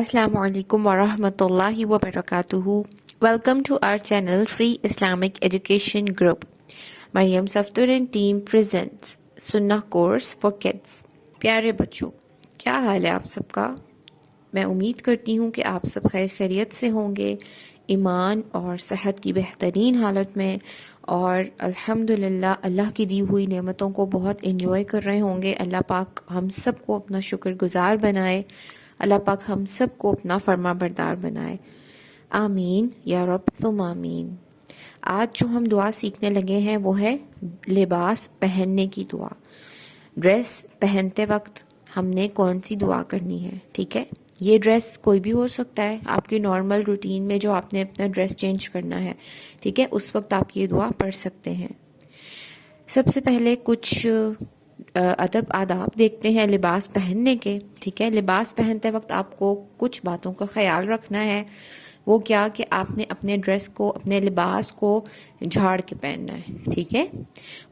Assalamu alaikum wa rahmatullahi wa barakatuhu. Welcome to our channel Free Islamic Education Group. Maryam Safturin team presents Sunnah course for kids. प्यारे बच्चों, क्या हाल है आप सबका? मैं उम्मीद करती हूँ कि आप सब खैर खैरियत से होंगे, ईमान और सेहत की बेहतरीन हालत में, और अल्हम्दुलिल्लाह अल्लाह की दी हुई नेमतों को बहुत एंजॉय कर रहे होंगे। अल्लाह पाक हम सब को अपना शुक्रगुजार बनाए, अल्लाह पाक हम सब को अपना फर्मा बरदार बनाए। आमीन या रब तुम आमीन। आज जो हम दुआ सीखने लगे हैं वो है लिबास पहनने की दुआ। ड्रेस पहनते वक्त हमने कौन सी दुआ करनी है, ठीक है? ये ड्रेस कोई भी हो सकता है, आपकी नॉर्मल रूटीन में जो आपने अपना ड्रेस चेंज करना है, ठीक है, उस वक्त आप ये दुआ पढ़ सकते हैं। सबसे पहले कुछ अदब आदाब देखते हैं लिबास पहनने के, ठीक है? लिबास पहनते वक्त आपको कुछ बातों का ख्याल रखना है। वो क्या कि आपने अपने ड्रेस को, अपने लिबास को झाड़ के पहनना है, ठीक है?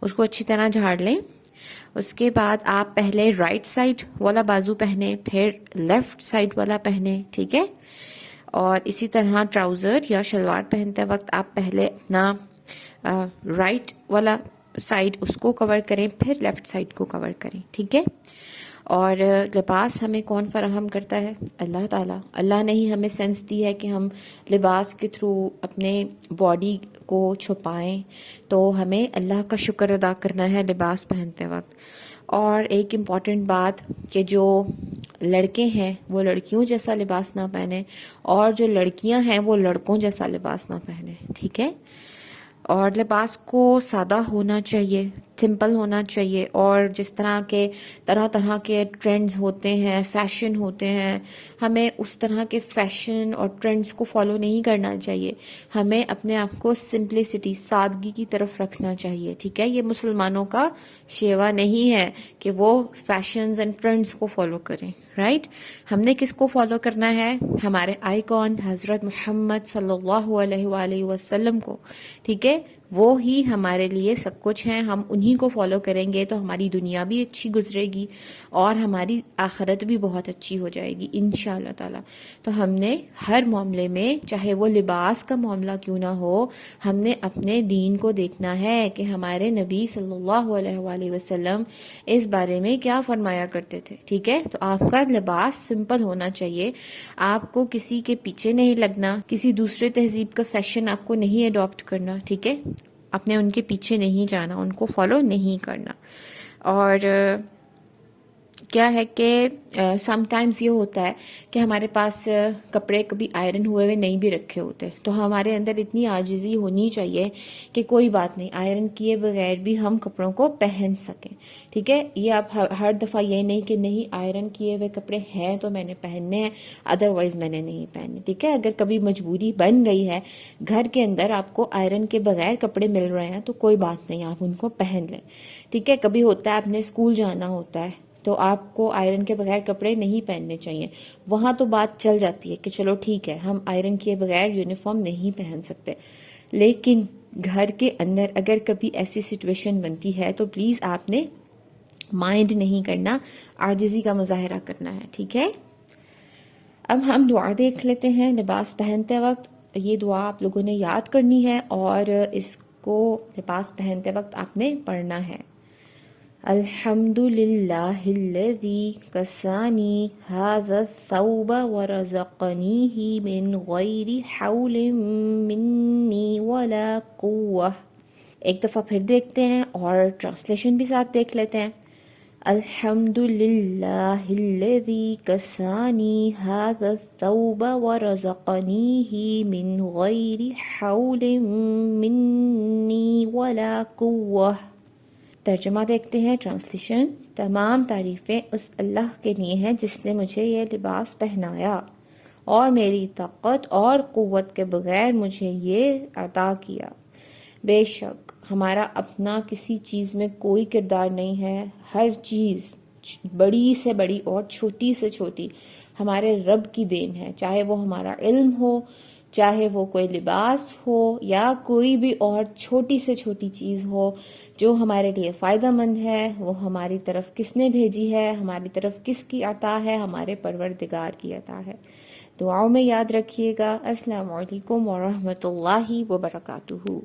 उसको अच्छी तरह झाड़ लें। उसके बाद आप पहले राइट साइड वाला बाजू पहने, फिर लेफ्ट साइड वाला पहने, ठीक है? और इसी तरह ट्राउज़र या शलवार पहनते वक्त आप पहले अपना राइट वाला साइड उसको कवर करें, फिर लेफ्ट साइड को कवर करें, ठीक है? और लिबास हमें कौन फराहम करता है? अल्लाह ताला। अल्लाह ने ही हमें सेंस दी है कि हम लिबास के थ्रू अपने बॉडी को छुपाएं, तो हमें अल्लाह का शुक्र अदा करना है लिबास पहनते वक्त। और एक इम्पॉर्टेंट बात कि जो लड़के हैं वो लड़कियों जैसा लिबास ना पहने, और जो लड़कियां हैं वो लड़कों जैसा लिबास ना पहने, ठीक है? और लिबास को सादा होना चाहिए, सिंपल होना चाहिए। और जिस तरह तरह के ट्रेंड्स होते हैं, फैशन होते हैं, हमें उस तरह के फैशन और ट्रेंड्स को फॉलो नहीं करना चाहिए। हमें अपने आप को सिंप्लिसिटी, सादगी की तरफ रखना चाहिए, ठीक है? ये मुसलमानों का शेवा नहीं है कि वो फैशंस एंड ट्रेंड्स को फॉलो करें, राइट? हमने किसको फॉलो करना है? हमारे आइकॉन हज़रत मोहम्मद सल्लल्लाहु अलैहि वसल्लम को, ठीक है? वो ही हमारे लिए सब कुछ हैं। हम उन्हीं को फॉलो करेंगे तो हमारी दुनिया भी अच्छी गुजरेगी और हमारी आखिरत भी बहुत अच्छी हो जाएगी इंशाअल्लाह ताला। तो हमने हर मामले में, चाहे वो लिबास का मामला क्यों ना हो, हमने अपने दीन को देखना है कि हमारे नबी सल्लल्लाहु अलैहि वसल्लम इस बारे में क्या फरमाया करते थे, ठीक है? तो आपका लिबास सिंपल होना चाहिए। आपको किसी के पीछे नहीं लगना, किसी दूसरे तहजीब का फैशन आपको नहीं अडॉप्ट करना, ठीक है? अपने उनके पीछे नहीं जाना, उनको फॉलो नहीं करना। और क्या है कि समटाइम्स ये होता है कि हमारे पास कपड़े कभी आयरन हुए हुए नहीं भी रखे होते, तो हमारे अंदर इतनी आजिज़ी होनी चाहिए कि कोई बात नहीं, आयरन किए बगैर भी हम कपड़ों को पहन सकें, ठीक है? ये आप हर दफ़ा ये नहीं कि नहीं आयरन किए हुए कपड़े हैं तो मैंने पहनने हैं, अदरवाइज़ मैंने नहीं पहने, ठीक है? अगर कभी मजबूरी बन गई है, घर के अंदर आपको आयरन के बगैर कपड़े मिल रहे हैं, तो कोई बात नहीं, आप उनको पहन लें, ठीक है? कभी होता है आपने स्कूल जाना होता है तो आपको आयरन के बगैर कपड़े नहीं पहनने चाहिए, वहाँ तो बात चल जाती है कि चलो ठीक है, हम आयरन किए बगैर यूनिफॉर्म नहीं पहन सकते। लेकिन घर के अंदर अगर कभी ऐसी सिचुएशन बनती है तो प्लीज़ आपने माइंड नहीं करना, आजिज़ी का मुजाहरा करना है, ठीक है? अब हम दुआ देख लेते हैं लिबास पहनते वक्त। ये दुआ आप लोगों ने याद करनी है और इसको लिबास पहनते वक्त आपने पढ़ना है। अल्हम्दुलिल्लाहिल्लज़ी कसानी हाज़ा थौब व रज़क़नीही मिन गैरि हौलिन मिन्नी वला कुव्वा। एक दफ़ा फिर देखते हैं और ट्रांसलेशन भी साथ देख लेते हैं। अल्हम्दुलिल्लाहिल्लज़ी कसानी हाज़ा थौब व रज़क़नीही मिन गैरि हौलिन मिन्नी वला कुव्वा। तर्जुमा देखते हैं, ट्रांसलेशन। तमाम तारीफ़ें उस अल्लाह के लिए हैं जिसने मुझे ये लिबास पहनाया और मेरी ताकत और क़ुव्वत के बगैर मुझे ये अता किया। बेशक हमारा अपना किसी चीज़ में कोई किरदार नहीं है। हर चीज़, बड़ी से बड़ी और छोटी से छोटी, हमारे रब की देन है। चाहे वो हमारा इल्म हो, چاہے وہ کوئی لباس ہو یا کوئی بھی اور چھوٹی سے چھوٹی چیز ہو جو ہمارے لیے فائدہ مند ہے، وہ ہماری طرف کس نے بھیجی ہے، ہماری طرف کس کی عطا ہے، ہمارے پروردگار کی عطا ہے۔ دعاؤں میں یاد رکھیے گا۔ السلام علیکم ورحمۃ اللہ وبرکاتہ۔